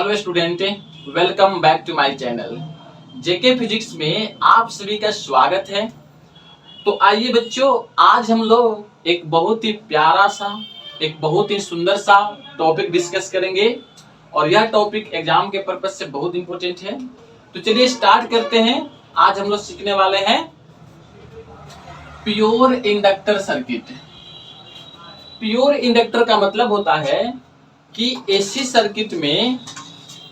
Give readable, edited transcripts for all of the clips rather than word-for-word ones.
Hello student, welcome back to my channel JK physics में आप सभी का स्वागत है। तो आइए बच्चों, आज हम लोग एक बहुत ही प्यारा सा, एक बहुत ही सुंदर सा टॉपिक डिस्कस करेंगे और यह टॉपिक एग्जाम के पर्पज से बहुत इंपॉर्टेंट है। तो चलिए स्टार्ट करते हैं। आज हम लोग सीखने वाले हैं pure inductor circuit. Pure inductor का मतलब होता है कि एसी सर्किट में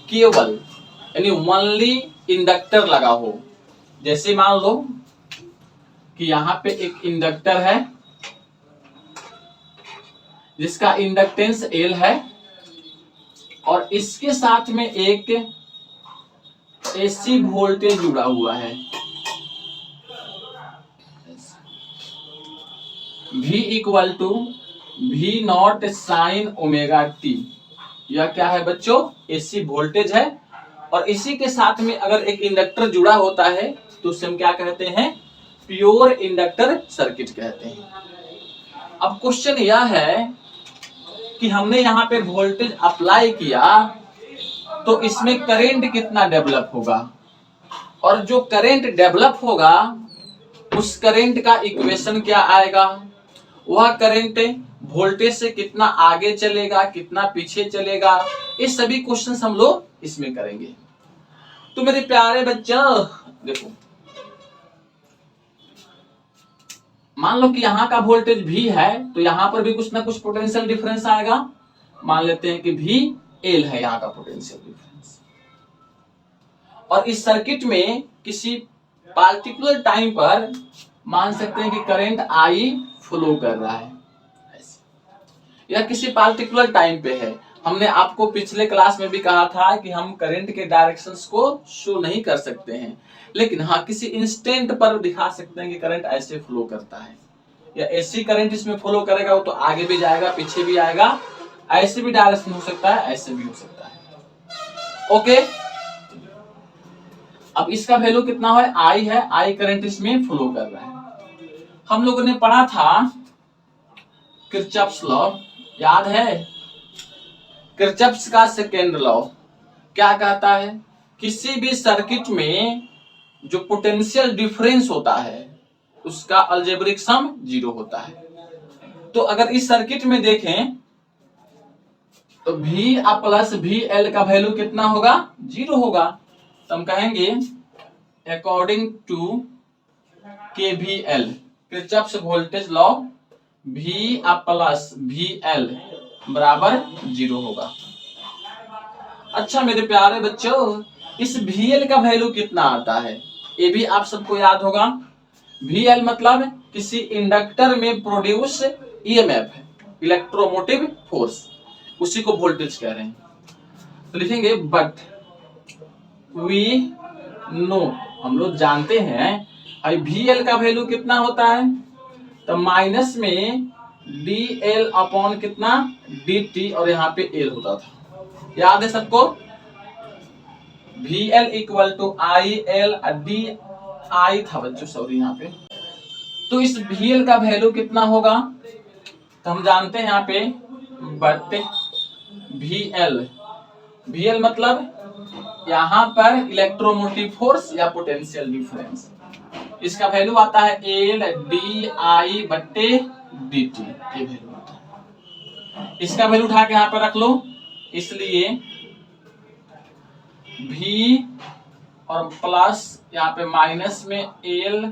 केवल यानी ओनली इंडक्टर लगा हो। जैसे मान लो कि यहाँ पे एक इंडक्टर है जिसका इंडक्टेंस L है और इसके साथ में एक एसी वोल्टेज जुड़ा हुआ है V equal to V naught sine omega t. यह क्या है बच्चों? एसी वोल्टेज है और इसी के साथ में अगर एक इंडक्टर जुड़ा होता है तो उसे हम क्या कहते हैं? प्योर इंडक्टर सर्किट कहते हैं। अब क्वेश्चन यह है कि हमने यहाँ पे वोल्टेज अप्लाई किया तो इसमें करंट कितना डेवलप होगा, और जो करंट डेवलप होगा उस करंट का इक्वेशन क्या आएगा? वह करंट वोल्टेज से कितना आगे चलेगा, कितना पीछे चलेगा, ये सभी क्वेश्चंस हम लोग इसमें करेंगे। तो मेरे प्यारे बच्चों देखो, मान लो कि यहाँ का वोल्टेज V है तो यहाँ पर भी कुछ ना कुछ पोटेंशियल डिफरेंस आएगा। मान लेते हैं कि VL है यहाँ का पोटेंशियल डिफरेंस, और इस सर्किट में किसी पार्टिकुलर टाइम पर मान सकते हैं कि करंट I फ्लो कर रहा है, या किसी पार्टिकुलर टाइम पे है। हमने आपको पिछले क्लास में भी कहा था कि हम करंट के डायरेक्शंस को शो नहीं कर सकते हैं, लेकिन हाँ किसी इंस्टेंट पर दिखा सकते हैं कि करंट ऐसे फ्लो करता है, या ऐसी करंट इसमें फ्लो करेगा वो तो आगे भी जाएगा पीछे भी आएगा, ऐसे भी डायरेक्शन हो सकता है, ऐसे भी हो सकता है। ओके, अब इसका वैल्यू कितना है? I है, I करंट इसमें फ्लो कर रहा है। हम लोगों ने पढ़ा था किरचॉफ्स लॉ, याद है? किरचॉफ्स का सेकेंड लॉ क्या कहता है? किसी भी सर्किट में जो पोटेंशियल डिफरेंस होता है उसका अलजेब्रिक सम 0 होता है। तो अगर इस सर्किट में देखें तो V प्लस VL का वैल्यू कितना होगा? 0 होगा। तो हम कहेंगे according to KVL, Kirchhoff's voltage law, V plus VL बराबर 0 होगा। अच्छा मेरे प्यारे बच्चों, इस VL का वैल्यू कितना आता है ये भी आप सबको याद होगा। VL मतलब किसी इंडक्टर में प्रोड्यूस EMF है, इलेक्ट्रोमोटिव फोर्स, उसी को वोल्टेज कह रहे हैं। तो लिखेंगे बट वी नो, हम लोग जानते हैं VL का वैल्यू कितना होता है? तो माइनस में DL अपॉन कितना? DT, और यहाँ पे L होता था, याद है सबको? VL equal to IL DI था बच्चों, सॉरी यहाँ पे। तो इस VL का वैल्यू कितना होगा? तो हम जानते हैं यहाँ पे बट VL मतलब यहाँ पर इलेक्ट्रोमोटिव फोर्स या पोटेंशियल डिफरेंस, इसका वैल्यू आता है L DI बट्टे DT, ये वैल्यू आता है। इसका वैल्यू उठा के यहाँ पर रख लो, इसलिए V और प्लस यहाँ पे माइनस में L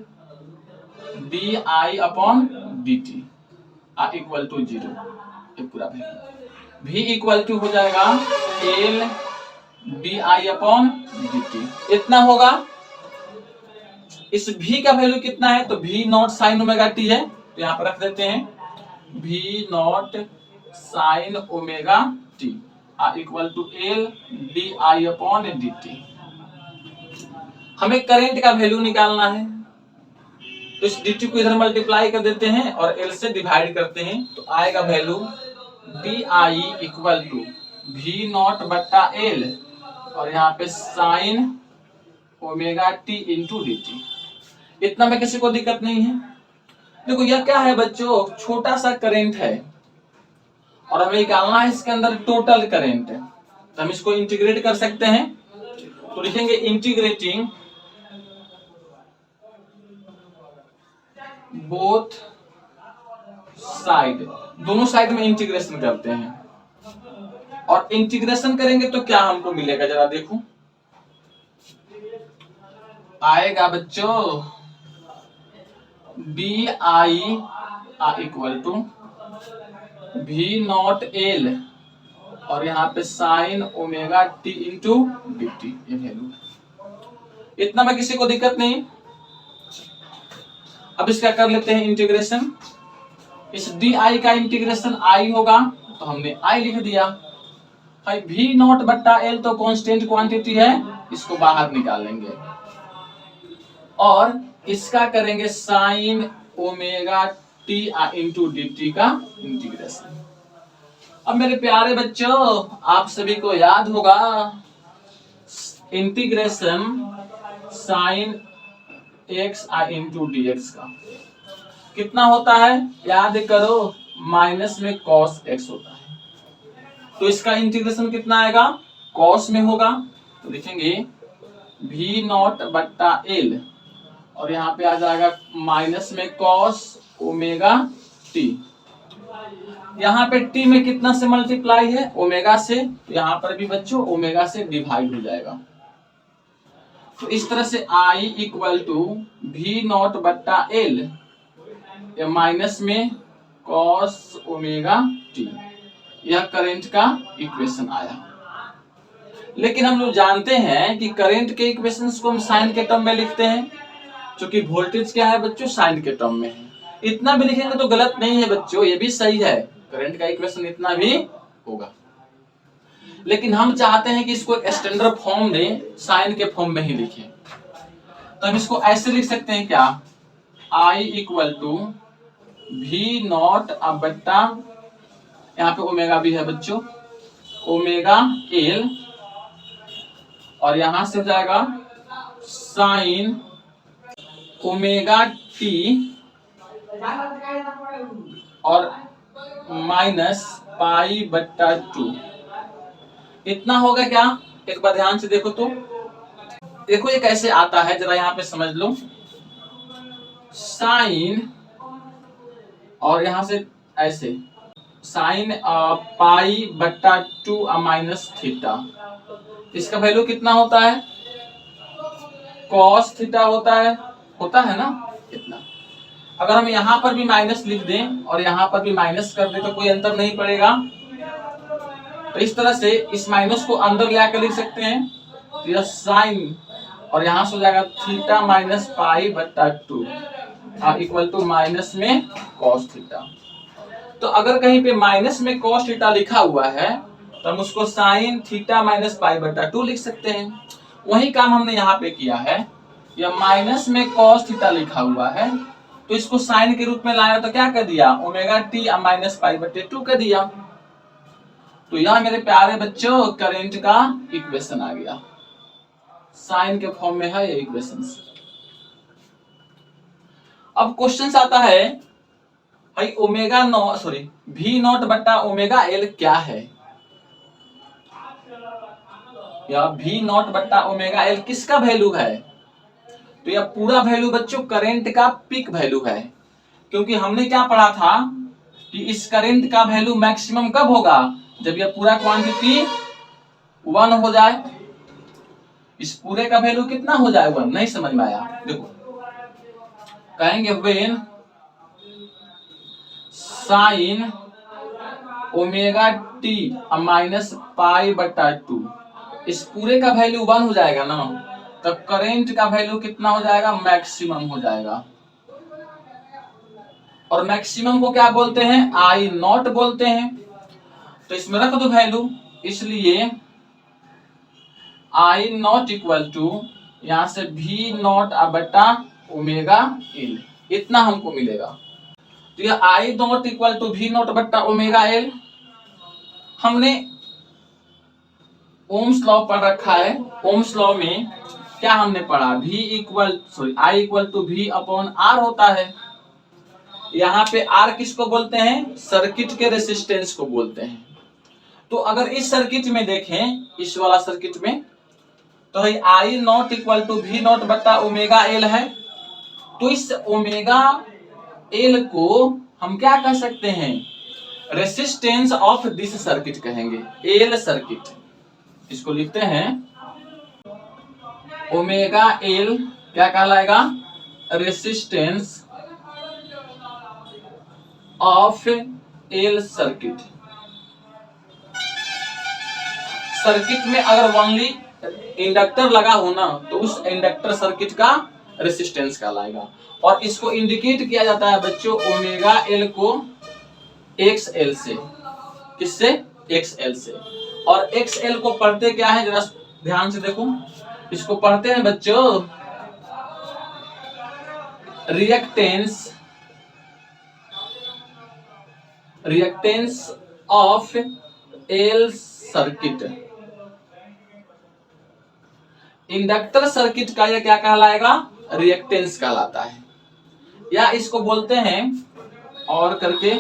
DI upon DT equal to 0, ये पूरा वैल्यू। V इक्वल टू हो जाएगा L DI अपॉन DT, इतना होगा। इस V का वैल्यू कितना है? तो V naught sine omega t है, तो यहाँ पर रख देते हैं V naught sine omega t equal to L DI upon DT। हमें करंट का वैल्यू निकालना है, तो इस DT को इधर मल्टीप्लाई कर देते हैं और L से डिवाइड करते हैं, तो आएगा value DI equal to V naught बट्टा L और यहाँ पे sine omega t into DT। इतना में किसी को दिक्कत नहीं है। देखो यह क्या है बच्चों? छोटा सा करंट है और हमें निकालना है इसके अंदर टोटल करंट। तो हम इसको इंटीग्रेट कर सकते हैं, तो लिखेंगे इंटीग्रेटिंग बोथ साइड, दोनों साइड में इंटीग्रेशन करते हैं। और इंटीग्रेशन करेंगे तो क्या हमको मिलेगा, जरा देखो, आएगा बच्चों D I equal to V naught L और यहाँ पे sine omega t into D T, ये वैल्यू। इतना में किसी को दिक्कत नहीं। अब इसका कर लेते हैं इंटीग्रेशन। इस डी आई का इंटीग्रेशन आई होगा तो हमने आई लिख दिया। भाई वी नॉट बट्टा एल तो कांस्टेंट क्वांटिटी है, इसको बाहर निकालेंगे और इसका करेंगे sign omega t into D T का इंटीग्रेशन। अब मेरे प्यारे बच्चों, आप सभी को याद होगा integration sine x into D x का कितना होता है, याद करो, माइनस में कॉस एक्स होता है। तो इसका इंटीग्रेशन कितना आएगा, कॉस में होगा, तो लिखेंगे वी नॉट बट्टा एल और यहाँ पे आ जाएगा माइनस में कॉस ओमेगा टी। यहाँ पे टी में कितना से मल्टीप्लाई है, ओमेगा से, तो यहाँ पर भी बच्चों ओमेगा से डिवाइड हो जाएगा। तो इस तरह से आई इक्वल टू वी नॉट बट्टा एल माइनस में कॉस ओमेगा टी, यह करंट का इक्वेशन आया। लेकिन हम लोग जानते हैं कि करंट के इक्वेशंस को हम साइन के टर्म में लिखते हैं, क्योंकि वोल्टेज क्या है बच्चों, साइन के टर्म में है। इतना भी लिखेंगे तो गलत नहीं है बच्चों, ये भी सही है, करंट का इक्वेशन इतना भी होगा। लेकिन हम चाहते हैं कि इसको एक स्टैंडर्ड फॉर्म दें, साइन के फॉर्म में ही लिखें। तो हम इसको ऐसे लिख सकते हैं, क्या, आई इक्वल टू वी नॉट बट्टा, यहाँ पे ओमेगा भी है बच्चों, ओमेगा एल और यहां से हो जाएगा साइन ओमेगा टी और माइनस पाई बट्टा 2। इतना होगा क्या, एक बार ध्यान से देखो तो, देखो ये कैसे आता है, जरा यहाँ पे समझ लो, साइन और यहां से ऐसे साइन पाई बट्टा 2 माइनस थीटा, इसका वैल्यू कितना होता है, कॉस थीटा होता है ना, इतना। अगर हम यहाँ पर भी माइनस लिख दें और यहाँ पर भी माइनस कर दें तो कोई अंतर नहीं पड़ेगा। तो इस तरह से इस माइनस को अंदर ले आकर लिख सकते हैं, तो यह साइन और यहाँ से हो जाएगा थीटा माइनस पाई बट्टा 2 इक्वल टू माइनस में कॉस थीटा। तो अगर कहीं पे माइनस में कॉस थीटा लिखा हुआ है तो हम उसको साइन थीटा माइनस पाई बट्टा 2 लिख सकते हैं। वही काम हमने यहाँ पे किया है, यह माइनस में कॉस थीटा लिखा हुआ है तो इसको साइन के रूप में लाया, तो क्या कर दिया, ओमेगा टी माइनस पाई बट्टे 2 कर दिया। तो यह मेरे प्यारे बच्चों करंट का इक्वेशन आ गया, साइन के फॉर्म में है ये इक्वेशन। अब क्वेश्चन आता है, भाई ओमेगा वी नॉट बट्टा ओमेगा एल क्या है, या वी नॉट बट्टा ओमेगा एल किसका वैल्यू है। तो यह पूरा वैल्यू बच्चों करंट का पीक वैल्यू है, क्योंकि हमने क्या पढ़ा था कि इस करंट का वैल्यू मैक्सिमम कब होगा, जब यह पूरा क्वांटिटी 1 हो जाए। इस पूरे का वैल्यू कितना हो जाए, 1, नहीं समझ में आया, देखो कहेंगे when sign omega t minus pi बटा 2, इस पूरे का वैल्यू 1 हो जाएगा ना, तब करंट का वैल्यू कितना हो जाएगा, मैक्सिमम हो जाएगा। और मैक्सिमम को क्या बोलते हैं, आई नॉट बोलते हैं। तो इसमें रख दो वैल्यू, इसलिए आई नॉट इक्वल टू यहां से वी नॉट बटा ओमेगा एल, इतना हमको मिलेगा। तो यह I not equal to V not बटा ओमेगा एल हमने ओम्स लॉ पढ़ रखा है। ओम्स लॉ में क्या हमने पढ़ा, I equal to V upon R होता है। यहाँ पे आर किसको बोलते हैं, सर्किट के रेसिस्टेंस को बोलते हैं। तो अगर इस सर्किट में देखें, इस वाला सर्किट में, तो है I not equal to V not बटा ओमेगा एल है। तो इस ओमेगा एल को हम क्या कह सकते हैं, रेसिस्टेंस ऑफ दिस सर्किट कहेंगे, एल सर्किट। इसको लिखते हैं ओमेगा एल क्या कहलाएगा, resistance of L circuit. Circuit में अगर ओनली इंडक्टर लगा हो ना, तो उस इंडक्टर सर्किट का रेसिस्टेंस कहलाएगा। और इसको इंडिकेट किया जाता है बच्चों ओमेगा एल को एक्स एल से। किससे, एक्स एल से। और एक्स एल को पढ़ते क्या है, जरा ध्यान से देखो, इसको पढ़ते हैं बच्चों reactance of L circuit. Inductor circuit का यह क्या कहलाएगा, रिएक्टेंस कहलाता है, या इसको बोलते हैं और करके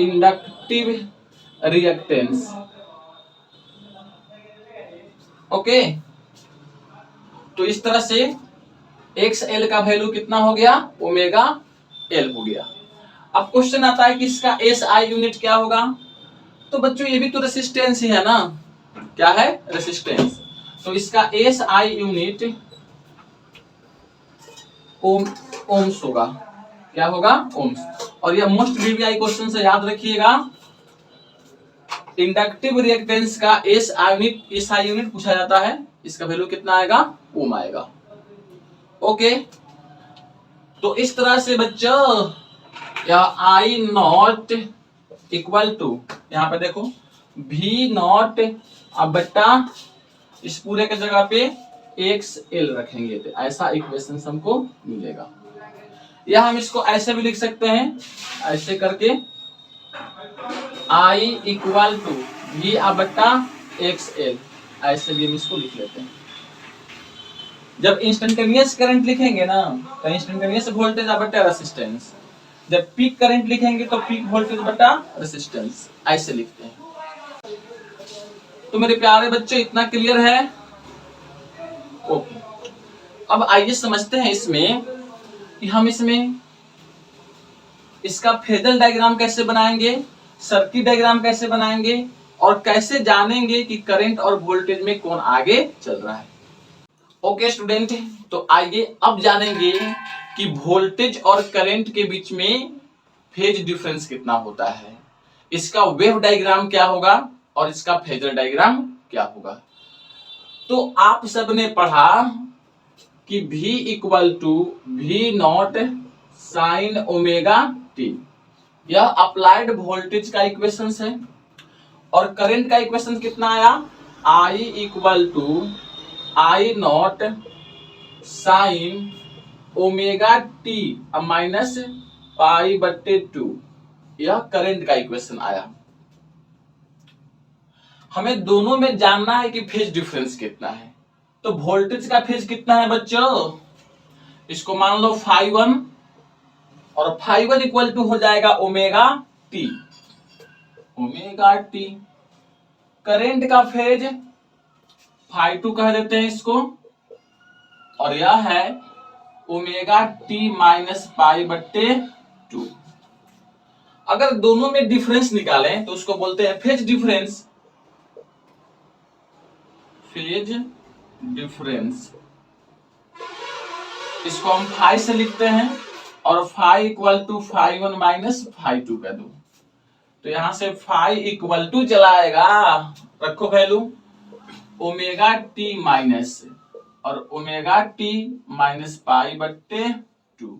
इंडक्टिव रिएक्टेंस। ओके, तो इस तरह से एक्स एल का वैल्यू कितना हो गया, ओमेगा एल हो गया। अब क्वेश्चन आता है कि इसका एस आई यूनिट क्या होगा। तो बच्चों ये भी तो रेसिस्टेंस ही है ना, क्या है, रेसिस्टेंस। तो इसका एस आई यूनिट ओम्स होगा। क्या होगा, ओम्स। और यह मोस्ट वीवीआई क्वेश्चन से याद रखिएगा, इंडक्टिव रिएक्टेंस का एस आई यूनिट पूछा जाता है, इसका वैल्यू कितना आएगा, ओम आएगा। ओके, तो इस तरह से बच्चों या आई नॉट इक्वल टू, यहां पे देखो वी नॉट अब बट्टा इस पूरे के जगह पे एक्स एल रखेंगे, तो ऐसा इक्वेशन हमको मिलेगा। या हम इसको ऐसे भी लिख सकते हैं, ऐसे करके आई इक्वल टू वी बट्टा एक्स एल, ऐसे भी हम इसको लिख लेते हैं। जब इंस्टेंटेनियस करंट लिखेंगे ना, तो इंस्टेंटेनियस वोल्टेज बट्टा रेसिस्टेंस। जब पीक करंट लिखेंगे तो पीक वोल्टेज बटा रेसिस्टेंस, ऐसे लिखते हैं। तो मेरे प्यारे बच्चों इतना क्लियर है। ओके, अब आइए समझते हैं इसमें कि हम इसमें इसका फेजर डायग्राम कैसे बनाएंगे, सर्किट डायग्राम कैसे बनाएंगे, और कैसे जानेंगे कि करंट और वोल्टेज में कौन आगे चल रहा है। ओके स्टूडेंट, तो आइए अब जानेंगे कि वोल्टेज और करंट के बीच में फेज डिफरेंस कितना होता है, इसका वेव डायग्राम क्या होगा और इसका फेजर डायग्राम क्या होगा। तो आप सबने पढ़ा कि V equal to V naught sine omega t, यह अप्लाइड वोल्टेज का इक्वेशन है। और करंट का इक्वेशन कितना आया, I equal to I naught sine omega t minus pi बट्टे 2, यह करंट का इक्वेशन आया। हमें दोनों में जानना है कि फेज डिफरेंस कितना है। तो वोल्टेज का फेज कितना है बच्चों, इसको मान लो φ1, और φ1 इक्वल टू हो जाएगा omega T, omega T. Current का फेज φ2 कह देते हैं इसको, और यह है ओमेगा टी माइनस पाई बट्टे 2। अगर दोनों में डिफरेंस निकालें तो उसको बोलते हैं फेज डिफरेंस, फेज डिफरेंस। इसको हम फाई से लिखते हैं, और फाई इक्वल टू φ1 माइनस φ2 कर दो, तो यहां से फाई इक्वल टू चला आएगा, रखो वैल्यू ओमेगा टी माइनस, और ओमेगा टी माइनस पाई बट्टे 2,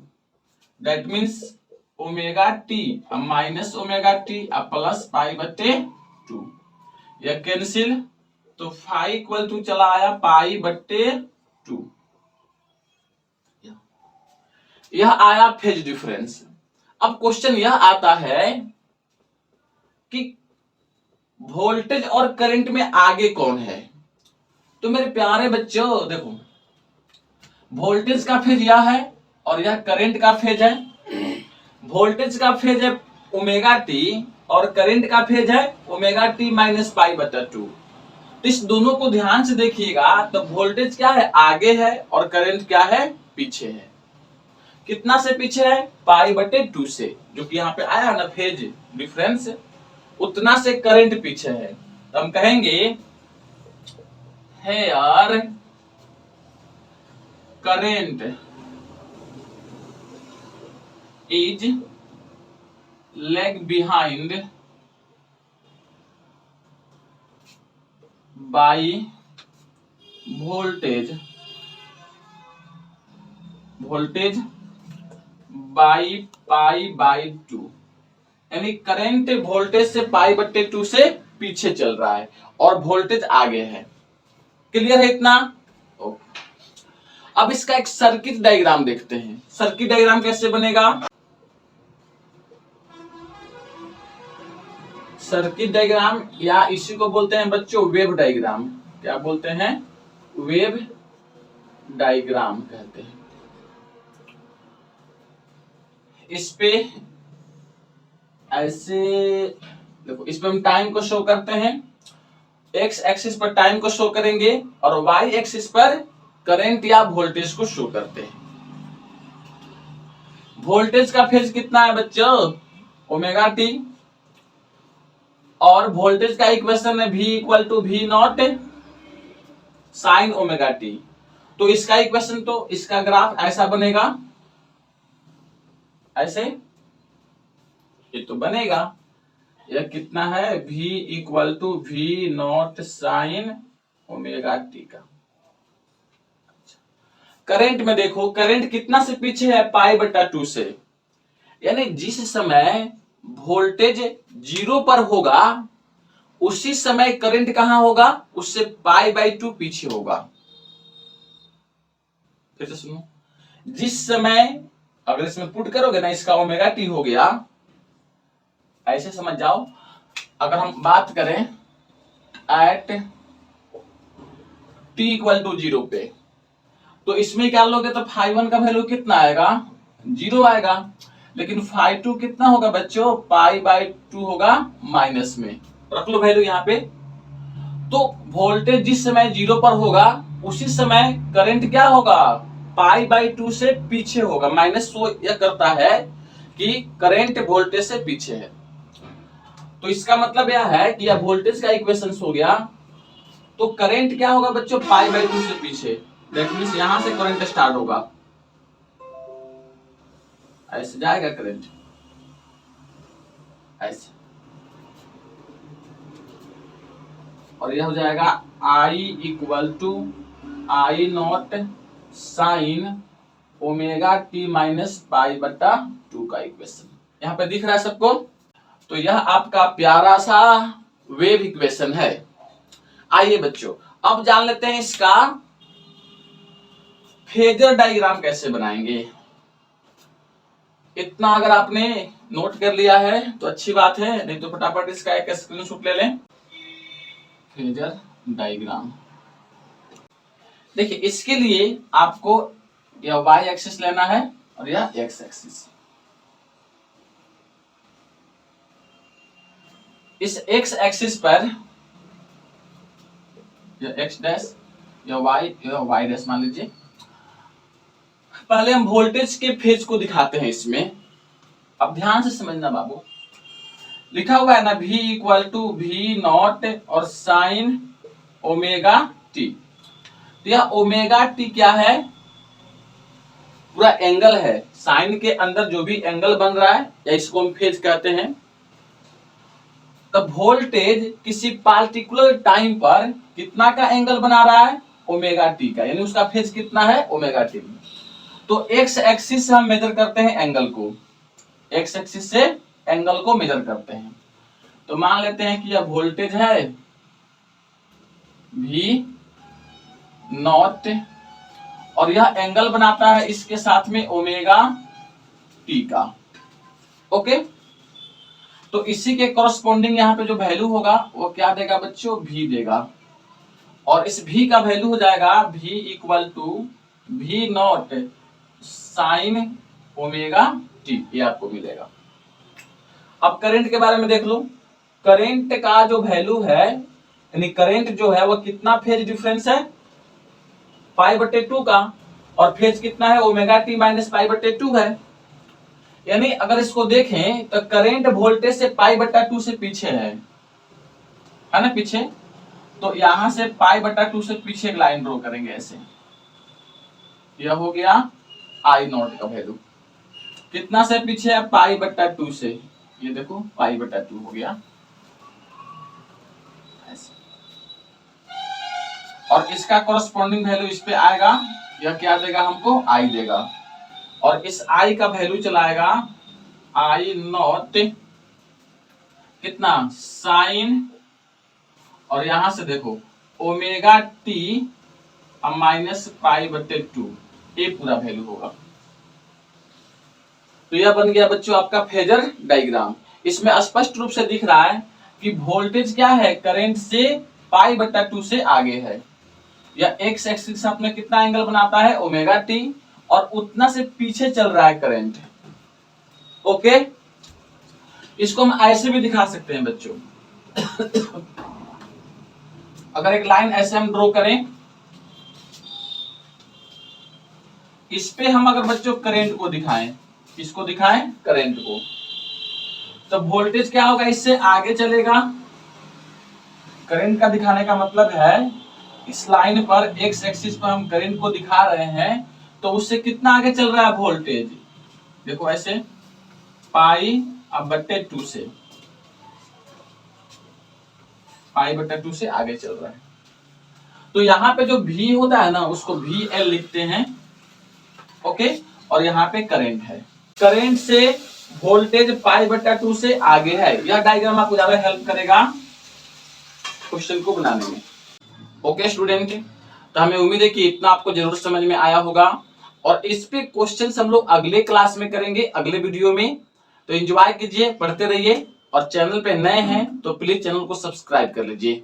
that means omega t minus omega T plus pi बट्टे 2, यह कैंसिल, तो फाई इक्वल टू चला आया पाई बट्टे 2, यह आया फेज डिफरेंस। अब क्वेश्चन यह आता है कि वोल्टेज और करंट में आगे कौन है। तो मेरे प्यारे बच्चों देखो, वोल्टेज का फेज यह है और यह करंट का फेज है। वोल्टेज का फेज है ओमेगा टी और करंट का फेज है ओमेगा टी माइनस पाई बटा 2। तो इस दोनों को ध्यान से देखिएगा, तो वोल्टेज क्या है, आगे है, और करंट क्या है, पीछे है। कितना से पीछे है, पाई बटे 2 से, जो कि यहाँ पे आया ना फेज डिफरेंस, उतना से करंट पीछे है। तो हम कहेंगे है यार current is lag behind by voltage by pi by 2। यानी करंट वोल्टेज से पाई बट्टे 2 से पीछे चल रहा है और वोल्टेज आगे है। क्लियर है इतना? ओके। अब इसका एक सर्किट डायग्राम देखते हैं। सर्किट डायग्राम कैसे बनेगा? सर्किट डायग्राम, या इसी को बोलते हैं बच्चों वेव डायग्राम। क्या बोलते हैं? वेव डायग्राम कहते हैं। इस पे ऐसे देखो, इस पे हम टाइम को शो करते हैं। एक्स एक्सिस पर टाइम को शो करेंगे और वाई एक्सिस पर करंट या वोल्टेज को शो करते हैं। वोल्टेज का फेज कितना है बच्चों? Omega t. और वोल्टेज का इक्वेशन है V equal to V naught sine omega t. तो इसका इक्वेशन, तो इसका ग्राफ ऐसा बनेगा, ऐसे ये तो बनेगा। यह कितना है? V equal to V naught sine omega t का। करंट में देखो, करंट कितना से पीछे है? पाई बटा 2 से। यानी जिस समय वोल्टेज 0 पर होगा उसी समय करंट कहां होगा? उससे पाई बाई 2 पीछे होगा। फिर से सुनो, जिस समय, अगर इसमें पुट करोगे ना, इसका ओमेगा टी हो गया, ऐसे समझ जाओ। अगर हम बात करें एट टी इक्वल टू 0 पे, तो इसमें क्या लोगे तो फाई 1 का वैल्यू कितना आएगा? 0 आएगा। लेकिन फाई 2 कितना होगा बच्चों? पाई बाई 2 होगा माइनस में। रख लो वैल्यू यहाँ पे। तो वोल्टेज जिस समय 0 पर होगा उसी समय करंट क्या होगा? पाई बाई 2 से पीछे होगा। माइनस शो यह करता है कि करंट वोल्टेज से पीछे है। तो इसका मतलब यह है कि यह वोल्टेज का इक्वेशन हो गया। तो करंट क्या होगा बच्चों? पाई बाई 2 से पीछे। दैट मींस यहां से करंट स्टार्ट होगा, ऐसे जाएगा करंट, ऐसे, और यह हो जाएगा I equal to I naught sine omega t minus pi बटा 2 का इक्वेशन। यहां पे दिख रहा है सबको? तो यह आपका प्यारा सा वेव इक्वेशन है। आइए बच्चों, अब जान लेते हैं इसका फेजर डायग्राम कैसे बनाएंगे। इतना अगर आपने नोट कर लिया है तो अच्छी बात है, नहीं तो फटाफट इसका एक स्क्रीनशॉट ले लें। फेजर डायग्राम देखिए, इसके लिए आपको यह वाई एक्सिस लेना है और यह एक्स एक्सिस। इस एक्स एक्सिस पर यह एक्स डैश, यह वाई डैश मान लीजिए। पहले हम वोल्टेज के फेज को दिखाते हैं इसमें। अब ध्यान से समझना बाबू, लिखा हुआ है ना V equal to V naught और साइन ओमेगा टी। तो यह ओमेगा टी क्या है? पूरा एंगल है। साइन के अंदर जो भी एंगल बन रहा है, या इसको हम फेज कहते हैं। तो वोल्टेज किसी पार्टिकुलर टाइम पर कितना का एंगल बना रहा है? ओमेगा टी का। यानी उसका फेज कितना है? Omega t. तो एक्स एक्सिस से हम मेजर करते हैं एंगल को, एक्स एक्सिस से एंगल को मेजर करते हैं। तो मान लेते हैं कि यह वोल्टेज है V नॉट और यह एंगल बनाता है इसके साथ में ओमेगा टी का। ओके, तो इसी के कॉरस्पॉन्डिंग यहाँ पे जो वैल्यू होगा वो क्या देगा बच्चों? V देगा। और इस V का वैल्यू हो जाएगा V equal to V naught sine omega t, ये आपको मिलेगा। अब करंट के बारे में देख लो। करंट का जो वैल्यू है, यानी करंट जो है वो कितना फेज डिफरेंस है, π/2 का, और फेज कितना है, ओमेगा टी माइनस π/2 है। यानी अगर इसको देखें तो करंट वोल्टेज से π/2 से पीछे है ना, पीछे। तो यहां से π/2 से पीछे एक लाइन ड्रॉ करेंगे ऐसे। यह हो गया आई नॉट का वैल्यू। कितना से पीछे है, π/2 से। ये देखो π/2 हो गया ऐसे। और इसका कॉरस्पॉन्डिंग वैल्यू इस पे आएगा, यह क्या देगा हमको, आई देगा। और इस आई का वैल्यू चलाएगा आई नॉट कितना, साइन, और यहां से देखो ओमेगा टी माइनस π/2, ये पूरा वैल्यू होगा। तो यह बन गया बच्चों आपका फेजर डायग्राम। इसमें स्पष्ट रूप से दिख रहा है कि वोल्टेज क्या है, करंट से π/2 से आगे है। या एक्स एक्सिस अपने कितना एंगल बनाता है, ओमेगा टी, और उतना से पीछे चल रहा है करंट। ओके, इसको हम ऐसे भी दिखा सकते हैं बच्चों। अगर एक लाइन ऐसे हम ड्रॉ करें, इस पे हम अगर बच्चों करंट को दिखाएं, किसको दिखाएं, करंट को, तो वोल्टेज क्या होगा, इससे आगे चलेगा। करंट का दिखाने का मतलब है इस लाइन पर एक्स एक्सिस पर हम करंट को दिखा रहे हैं, तो उससे कितना आगे चल रहा है वोल्टेज, देखो ऐसे π/2 से, π/2 से आगे चल रहा है। तो यहाँ पे जो V होता है ना, उसको VL लिखते हैं। ओके, और यहाँ पे करंट है, करंट से वोल्टेज π/2 से आगे है। यह डायग्राम आपको ज्यादा हेल्प करेगा क्वेश्चन को बनाने में। ओके स्टूडेंट, तो हमें उम्मीद है कि इतना आपको जरूर समझ में आया होगा, और इस पे क्वेश्चन हम लोग अगले क्लास में करेंगे, अगले वीडियो में। तो एंजॉय कीजिए, पढ़ते रहिए, और चैनल पे नए हैं तो प्लीज चैनल को सब्सक्राइब कर लीजिए।